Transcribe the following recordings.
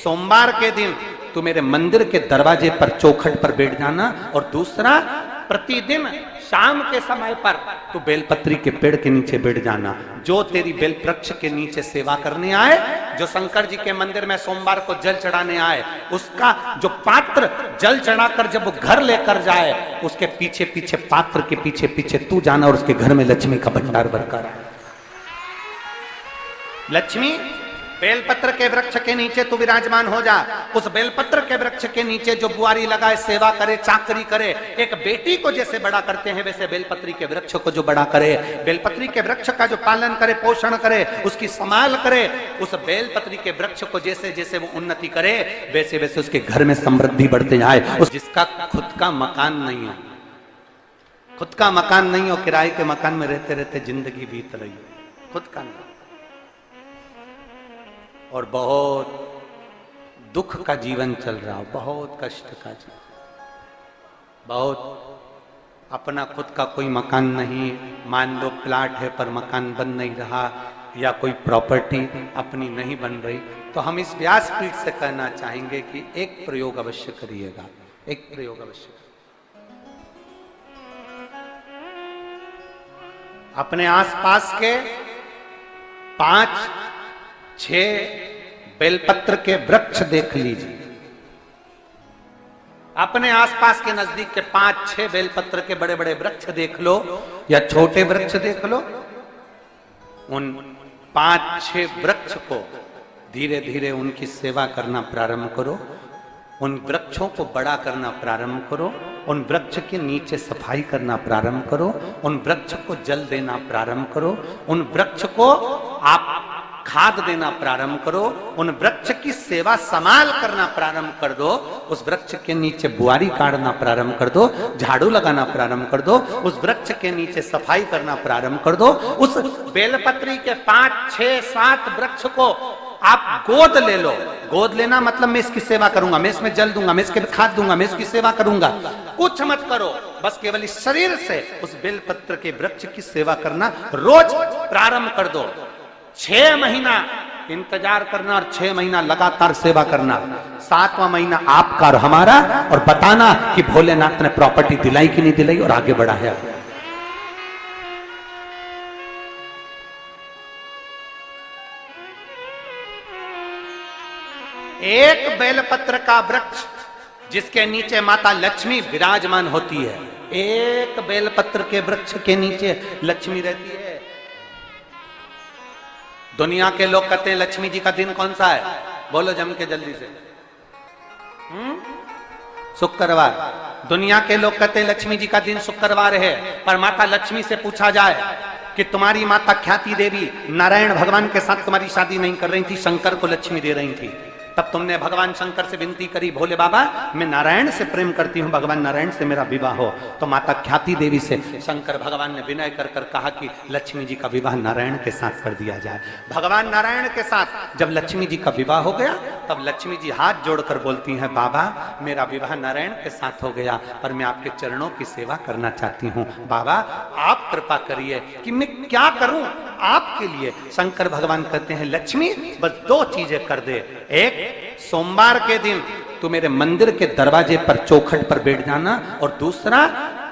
सोमवार के दिन तू मेरे मंदिर के दरवाजे पर चौखट पर बैठ जाना, और दूसरा प्रतिदिन शाम के समय पर तू बेलपत्री के पेड़ के नीचे बैठ जाना। जो तेरी बेल वृक्ष के नीचे सेवा करने आए, जो शंकर जी के मंदिर में सोमवार को जल चढ़ाने आए, उसका जो पात्र जल चढ़ाकर जब वो घर लेकर जाए, उसके पीछे पीछे, पात्र के पीछे पीछे तू जाना और उसके घर में लक्ष्मी का भंडार भरकर आए। लक्ष्मी बेलपत्र के वृक्ष के नीचे तू विराजमान हो जा। उस बेलपत्र के वृक्ष के नीचे जो बुआरी लगाए, सेवा करे, चाकरी करे, एक बेटी को जैसे बड़ा करते हैं वैसे बेलपत्री के वृक्ष को जो बड़ा करे, बेलपत्री के वृक्ष का जो पालन करे, पोषण करे, उसकी संभाल करे, उस बेलपत्री के वृक्ष को जैसे जैसे वो उन्नति करे, वैसे वैसे उसके घर में समृद्धि बढ़ते जाए। उस जिसका खुद का मकान नहीं हो, खुद का मकान नहीं हो, किराए के मकान में रहते रहते जिंदगी बीत रही हो, खुद का नहीं, और बहुत दुख का जीवन चल रहा हो, बहुत कष्ट का जीवन, बहुत अपना खुद का कोई मकान नहीं, मान लो प्लाट है पर मकान बन नहीं रहा, या कोई प्रॉपर्टी अपनी नहीं बन रही, तो हम इस व्यासपीठ से कहना चाहेंगे कि एक प्रयोग अवश्य करिएगा, एक प्रयोग अवश्य। अपने आसपास के 5-6 बेलपत्र के वृक्ष देख लीजिए, अपने आसपास के नजदीक के 5-6 बेलपत्र के बड़े बड़े वृक्ष देख लो या छोटे वृक्ष देख लो। उन 5-6 वृक्ष को धीरे धीरे उनकी सेवा करना प्रारंभ करो, उन वृक्षों को बड़ा करना प्रारंभ करो, उन वृक्ष के नीचे सफाई करना प्रारंभ करो, उन वृक्ष को जल देना प्रारंभ करो, उन वृक्ष को आप खाद देना प्रारंभ करो, उन वृक्ष की सेवा संभाल करना प्रारंभ कर दो, उस वृक्ष के नीचे बुआरी काटना प्रारंभ कर दो, झाड़ू लगाना प्रारंभ कर दो, उस वृक्ष के नीचे सफाई करना प्रारंभ कर दो। उस बेलपत्री के 5-6-7 वृक्ष को आप गोद ले लो। गोद लेना मतलब मैं इसकी सेवा करूंगा, मैं इसमें जल दूंगा, मैं इसके खाद दूंगा, मैं इसकी सेवा करूंगा, कुछ मत करो, बस केवल इस शरीर से उस बेलपत्र के वृक्ष की सेवा करना रोज प्रारंभ कर दो। 6 महीना इंतजार करना और 6 महीना लगातार सेवा करना, 7वां महीना आपका और हमारा, और बताना कि भोलेनाथ ने प्रॉपर्टी दिलाई कि नहीं दिलाई और आगे बढ़ाया। एक बेलपत्र का वृक्ष जिसके नीचे माता लक्ष्मी विराजमान होती है, एक बेलपत्र के वृक्ष के नीचे लक्ष्मी रहती है। दुनिया के लोग कहते हैं लक्ष्मी जी का दिन कौन सा है, बोलो जम के जल्दी से। शुक्रवार। दुनिया के लोग कहते हैं लक्ष्मी जी का दिन शुक्रवार है, पर माता लक्ष्मी से पूछा जाए कि तुम्हारी माता ख्याति देवी नारायण भगवान के साथ तुम्हारी शादी नहीं कर रही थी, शंकर को लक्ष्मी दे रही थी, तब तुमने भगवान शंकर से विनती करी, भोले बाबा मैं नारायण से प्रेम करती हूँ, भगवान नारायण से मेरा विवाह हो। तो माता ख्याति देवी से शंकर भगवान ने विनय कर कर कहा कि लक्ष्मी जी का विवाह नारायण के साथ कर दिया जाए। भगवान नारायण के साथ जब लक्ष्मी जी का विवाह हो गया, तब लक्ष्मी जी हाथ जोड़कर बोलती हैं, बाबा मेरा विवाह नारायण के साथ हो गया, पर मैं आपके चरणों की सेवा करना चाहती हूँ, बाबा आप कृपा करिए कि मैं क्या करूं आपके लिए। शंकर भगवान कहते हैं लक्ष्मी बस 2 चीजें कर दे, एक सोमवार के दिन तू मेरे मंदिर के दरवाजे पर चौखट पर बैठ जाना, और दूसरा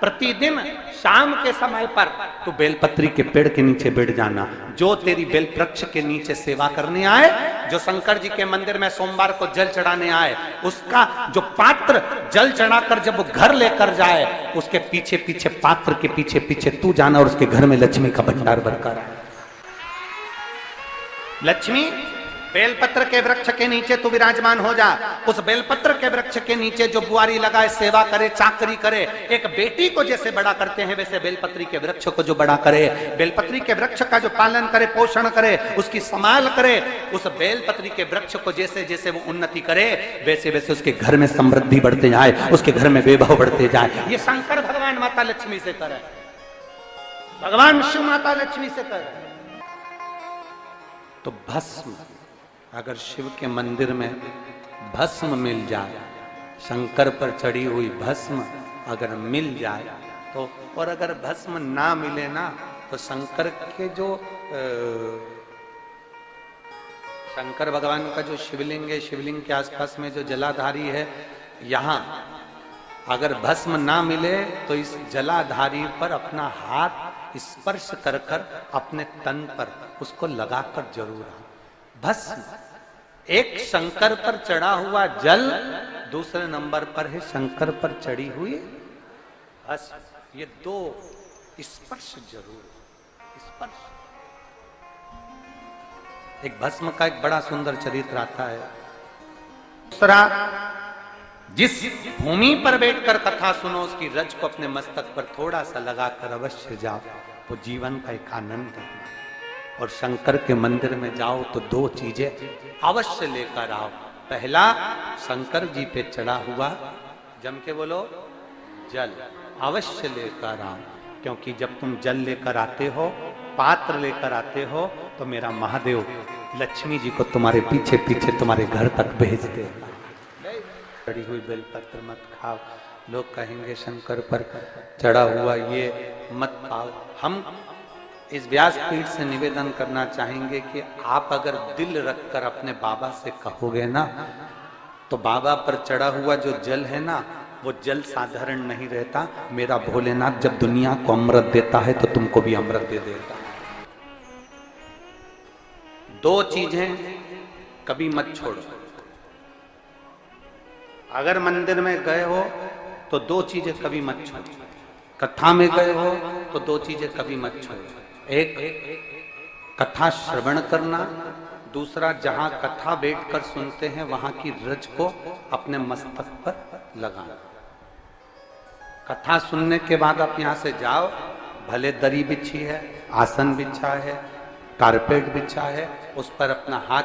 प्रतिदिन शाम के समय पर तू बेलपत्री के पेड़ के नीचे बैठ जाना। जो तेरी बेल वृक्ष के नीचे सेवा करने आए, जो शंकर जी के मंदिर में सोमवार को जल चढ़ाने आए, उसका जो पात्र जल चढ़ाकर जब वो घर लेकर जाए, उसके पीछे पीछे, पात्र के पीछे पीछे तू जाना और उसके घर में लक्ष्मी का भंडार भरकर आए। लक्ष्मी बेलपत्र के वृक्ष के नीचे तू विराजमान हो जा। उस बेलपत्र के वृक्ष के नीचे जो बुआरी लगाए, सेवा करे, चाकरी करे, एक बेटी को जैसे बड़ा करते हैं वैसे बेलपत्री के वृक्ष को जो बड़ा करे, बेलपत्री के वृक्ष का जो पालन करे, पोषण करे, उसकी संभाल करे, उस बेलपत्री के वृक्ष को जैसे जैसे वो उन्नति करे, वैसे वैसे उसके घर में समृद्धि बढ़ते जाए, उसके घर में वैभव बढ़ते जाए। ये शंकर भगवान माता लक्ष्मी से करे, भगवान शिव माता लक्ष्मी से करे। तो भस्म, अगर शिव के मंदिर में भस्म मिल जाए, शंकर पर चढ़ी हुई भस्म अगर मिल जाए तो, और अगर भस्म ना मिले ना, तो शंकर के जो शंकर भगवान का जो शिवलिंग है, शिवलिंग के आसपास में जो जलाधारी है, यहाँ अगर भस्म ना मिले तो इस जलाधारी पर अपना हाथ स्पर्श कर कर अपने तन पर उसको लगाकर जरूर आओ। भस्म एक शंकर पर चढ़ा हुआ जल, दूसरे नंबर पर है शंकर पर चढ़ी हुई भस्म। ये दो स्पर्श जरूर, स्पर्श। एक भस्म का एक बड़ा सुंदर चरित्र आता है। दूसरा, जिस भूमि पर बैठकर कथा सुनो उसकी रज को अपने मस्तक पर थोड़ा सा लगाकर अवश्य जाओ, वो जीवन का एक आनंद है। और शंकर के मंदिर में जाओ तो दो चीजें अवश्य लेकर आओ। पहला, शंकर जी पे चढ़ा हुआ, जम के बोलो, जल अवश्य लेकर आओ। क्योंकि जब तुम जल लेकर आते हो, पात्र लेकर आते हो, तो मेरा महादेव लक्ष्मी जी को तुम्हारे पीछे पीछे तुम्हारे घर तक भेज देगा। चढ़ी हुई बेलपत्र मत खाओ, लोग कहेंगे शंकर पर चढ़ा हुआ ये मत पाओ। हम इस व्यासपीठ से निवेदन करना चाहेंगे कि आप अगर दिल रखकर अपने बाबा से कहोगे ना, तो बाबा पर चढ़ा हुआ जो जल है ना, वो जल साधारण नहीं रहता। मेरा भोलेनाथ जब दुनिया को अमृत देता है तो तुमको भी अमृत दे देता है। दो चीजें कभी मत छोड़ो। अगर मंदिर में गए हो तो दो चीजें कभी मत छोड़ो। कथा में गए हो तो दो चीजें कभी मत छोड़ो। एक, कथा श्रवण करना। दूसरा, जहां कथा बैठकर सुनते हैं वहां की रज को अपने मस्तक पर लगाना। कथा सुनने के बाद आप यहां से जाओ, भले दरी बिछी है, आसन बिछा है, कारपेट बिछा है, उस पर अपना हाथ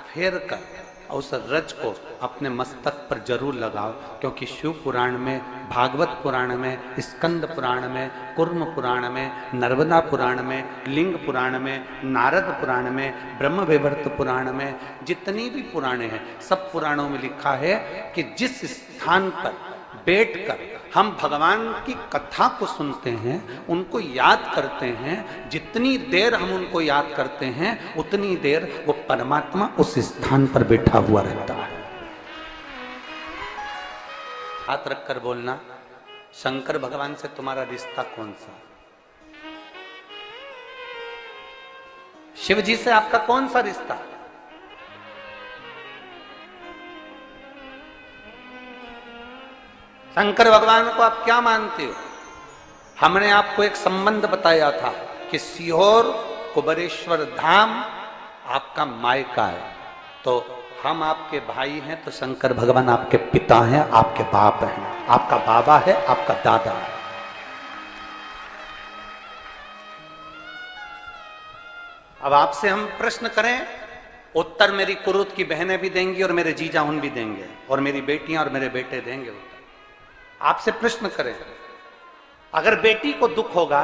फेर कर उस रज को अपने मस्तक पर जरूर लगाओ। क्योंकि शिव पुराण में, भागवत पुराण में, स्कंद पुराण में, कुर्म पुराण में, नर्मदा पुराण में, लिंग पुराण में, नारद पुराण में, ब्रह्म वैवर्त पुराण में, जितनी भी पुराणे हैं, सब पुराणों में लिखा है कि जिस स्थान पर बैठकर हम भगवान की कथा को सुनते हैं, उनको याद करते हैं, जितनी देर हम उनको याद करते हैं उतनी देर वो परमात्मा उस स्थान पर बैठा हुआ रहता है। हाथ रखकर बोलना, शंकर भगवान से तुम्हारा रिश्ता कौन सा? शिव जी से आपका कौन सा रिश्ता? शंकर भगवान को आप क्या मानते हो? हमने आपको एक संबंध बताया था कि सीहोर कुबेरेश्वर धाम आपका मायका है, तो हम आपके भाई हैं, तो शंकर भगवान आपके पिता हैं, आपके बाप हैं, आपका बाबा है, आपका दादा है। अब आपसे हम प्रश्न करें, उत्तर मेरी कुरुत की बहनें भी देंगी और मेरे जीजा उन भी देंगे और मेरी बेटियां और मेरे बेटे देंगे उत्तर। आपसे प्रश्न करें, अगर बेटी को दुख होगा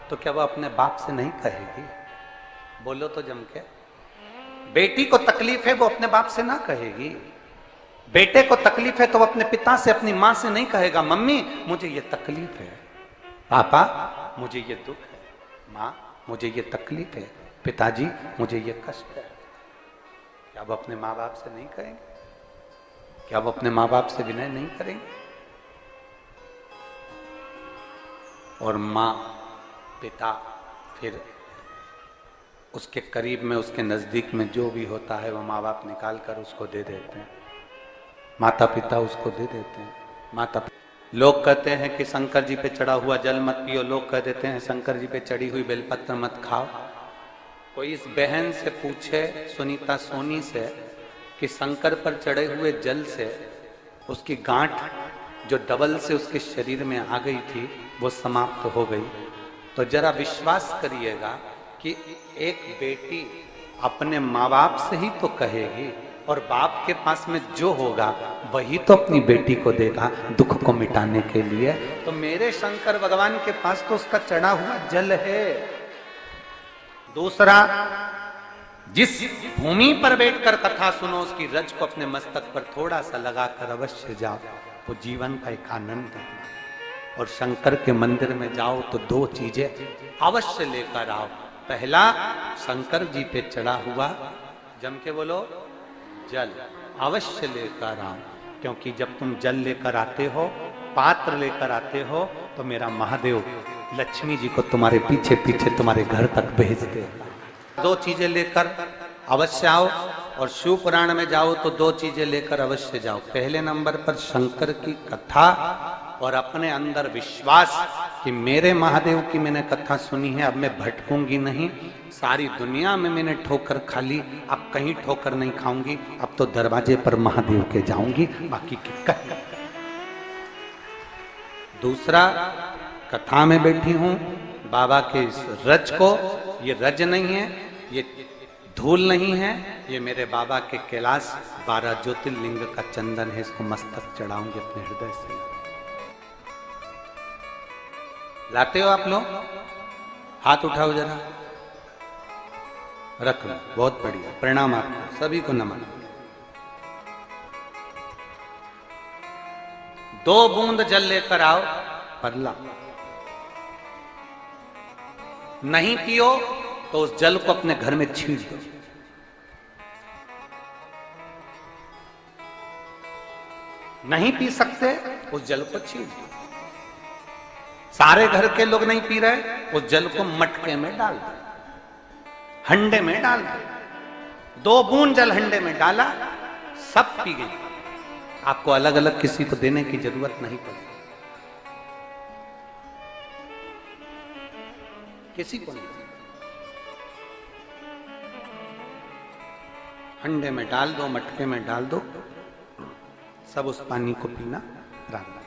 तो क्या वो अपने बाप से नहीं कहेगी? बोलो तो जम के। बेटी को तकलीफ है वो अपने बाप से ना कहेगी। बेटे को तकलीफ है तो वो अपने पिता से, अपनी मां से नहीं कहेगा, मम्मी मुझे ये तकलीफ है, पापा मुझे ये दुख है, मां मुझे ये तकलीफ है, पिताजी मुझे ये कष्ट है। क्या वो अपने माँ बाप से नहीं कहेंगे? क्या वो अपने माँ बाप से विनय नहीं करेंगे? और माँ, पिता, फिर उसके करीब में, उसके नजदीक में जो भी होता है वो माँ बाप निकाल कर उसको दे देते हैं, माता पिता उसको दे देते हैं। माता पिता, लोग कहते हैं कि शंकर जी पे चढ़ा हुआ जल मत पियो, लोग कह देते हैं शंकर जी पे चढ़ी हुई बेलपत्र मत खाओ। कोई इस बहन से पूछे, सुनीता सोनी से, कि शंकर पर चढ़े हुए जल से उसकी गांठ जो डबल से उसके शरीर में आ गई थी वो समाप्त हो गई, तो जरा विश्वास करिएगा कि एक बेटी अपने माँ बाप से ही तो कहेगी, और बाप के पास में जो होगा वही तो अपनी बेटी को देगा दुख को मिटाने के लिए। तो मेरे शंकर भगवान के पास तो उसका चढ़ा हुआ जल है। दूसरा, जिस भूमि पर बैठकर कथा सुनो उसकी रज को अपने मस्तक पर थोड़ा सा लगाकर अवश्य जाओ, वो जीवन का एक आनंद है। और शंकर के मंदिर में जाओ तो दो चीजें अवश्य लेकर आओ। पहला, शंकर जी पे चढ़ा हुआ जम के बोलो, जल अवश्य लेकर आओ, क्योंकि जब तुम जल लेकर आते हो, पात्र लेकर आते हो, तो मेरा महादेव लक्ष्मी जी को तुम्हारे पीछे पीछे तुम्हारे घर तक भेज दे। दो चीजें लेकर अवश्य आओ, और शिव पुराण में जाओ तो दो चीजें लेकर अवश्य जाओ। पहले नंबर पर शंकर की कथा और अपने अंदर विश्वास कि मेरे महादेव की मैंने कथा सुनी है, अब मैं भटकूंगी नहीं। सारी दुनिया में मैंने ठोकर खा ली, अब कहीं ठोकर नहीं खाऊंगी, अब तो दरवाजे पर महादेव के जाऊंगी, बाकी की कहीं। दूसरा, कथा में बैठी हूं बाबा के इस रज को, ये रज नहीं है, ये धूल नहीं है, ये मेरे बाबा के कैलाश 12 ज्योतिर्लिंग का चंदन है, इसको मस्तक चढ़ाऊंगी अपने हृदय से। लाते हो आप लोग? हाथ उठाओ जरा, रख लो, बहुत बढ़िया, प्रणाम आपको सभी को, नमन। 2 बूंद जल लेकर आओ, पगला नहीं पियो तो उस जल को अपने घर में छींट दो। नहीं पी सकते, उस जल को छींट दो। सारे घर के लोग नहीं पी रहे, उस जल को मटके में डाल दो, हंडे में डाल दो। 2 बूंद जल हंडे में डाला, सब पी गई। आपको अलग अलग किसी को देने की जरूरत नहीं पड़ी, किसी को नहीं। हंडे में डाल दो, मटके में डाल दो, सब उस पानी को पीना रात।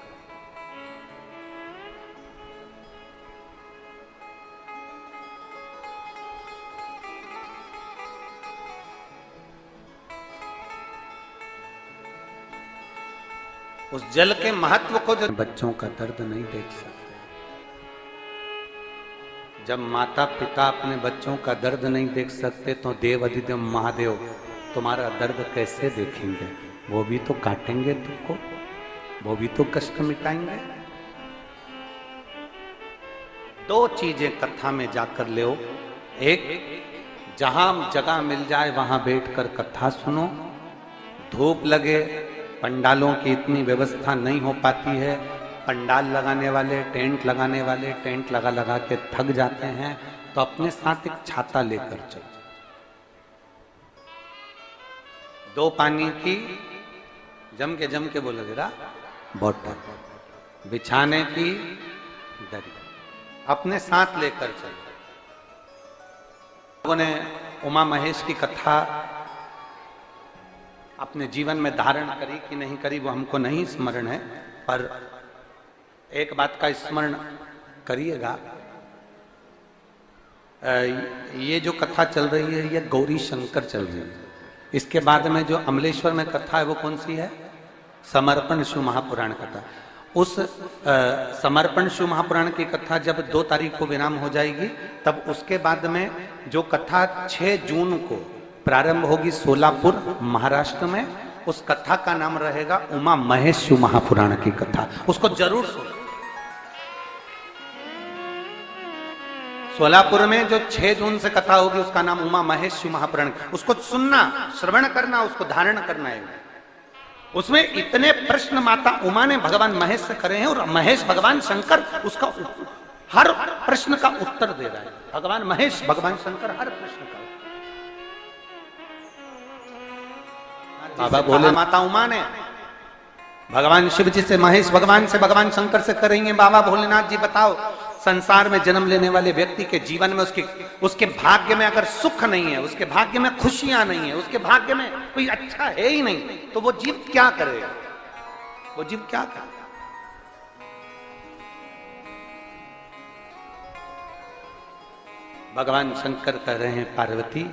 उस जल के महत्व को जो बच्चों का दर्द नहीं देख सकते, जब माता पिता अपने बच्चों का दर्द नहीं देख सकते, तो देव अधिदेव महादेव तुम्हारा दर्द कैसे देखेंगे? वो भी तो काटेंगे तुमको, वो भी तो कष्ट मिटाएंगे। 2 चीजें कथा में जाकर ले। एक, जहां जगह मिल जाए वहां बैठकर कथा सुनो। धूप लगे, पंडालों की इतनी व्यवस्था नहीं हो पाती है, पंडाल लगाने वाले, टेंट लगाने वाले टेंट लगा लगा के थक जाते हैं, तो अपने साथ एक छाता लेकर चलो। 2 पानी की जम के बोलो जरा, बोतल, बिछाने की दरी अपने साथ लेकर चलो। लोगों ने उमा महेश की कथा अपने जीवन में धारण करी कि नहीं करी वो हमको नहीं स्मरण है, पर एक बात का स्मरण करिएगा, ये जो कथा चल रही है ये गौरी शंकर चल रही है। इसके बाद में जो अमलेश्वर में कथा है वो कौन सी है? समर्पण शिव महापुराण कथा। उस समर्पण शिव महापुराण की कथा जब 2 तारीख को विराम हो जाएगी, तब उसके बाद में जो कथा 6 जून को प्रारंभ होगी सोलापुर महाराष्ट्र में, उस कथा का नाम रहेगा उमा महेश शिव महापुराण की कथा। उसको जरूर सुनो। सोलापुर में जो 6 जून से कथा होगी उसका नाम उमा महेश शिव महापुराण। उसको सुनना, श्रवण करना, उसको धारण करना है। उसमें इतने प्रश्न माता उमा ने भगवान महेश से करे हैं, और महेश भगवान शंकर उसका हर प्रश्न का उत्तर दे रहा है। भगवान महेश भगवान शंकर हर प्रश्न का। बाबा बोले माता उमा ने भगवान शिव जी से, महेश भगवान से, भगवान शंकर से करेंगे, बाबा भोलेनाथ जी बताओ, संसार में जन्म लेने वाले व्यक्ति के जीवन में उसके भाग्य में अगर सुख नहीं है, उसके भाग्य में खुशियां नहीं है, उसके भाग्य में कोई अच्छा है ही नहीं, तो वो जीव क्या करेगा? वो जीव क्या करेगा? भगवान शंकर कह रहे हैं, पार्वती,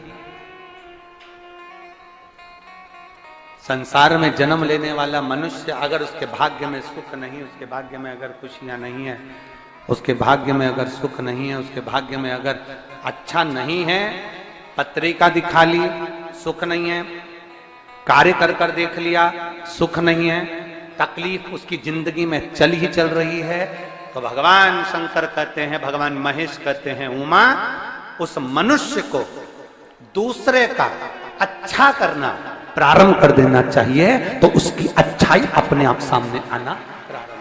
संसार में जन्म लेने वाला मनुष्य अगर उसके भाग्य में सुख नहीं, उसके भाग्य में अगर खुशियां नहीं है, उसके भाग्य में अगर सुख नहीं है, उसके भाग्य में अगर अच्छा नहीं है, पत्रिका दिखा ली सुख नहीं है, कार्य कर कर देख लिया सुख नहीं है, तकलीफ उसकी जिंदगी में चल ही चल रही है, तो भगवान शंकर कहते हैं, भगवान महेश कहते हैं, उमा, उस मनुष्य को दूसरे का अच्छा करना प्रारंभ कर देना चाहिए, तो उसकी अच्छाई अपने आप सामने आना प्रारंभ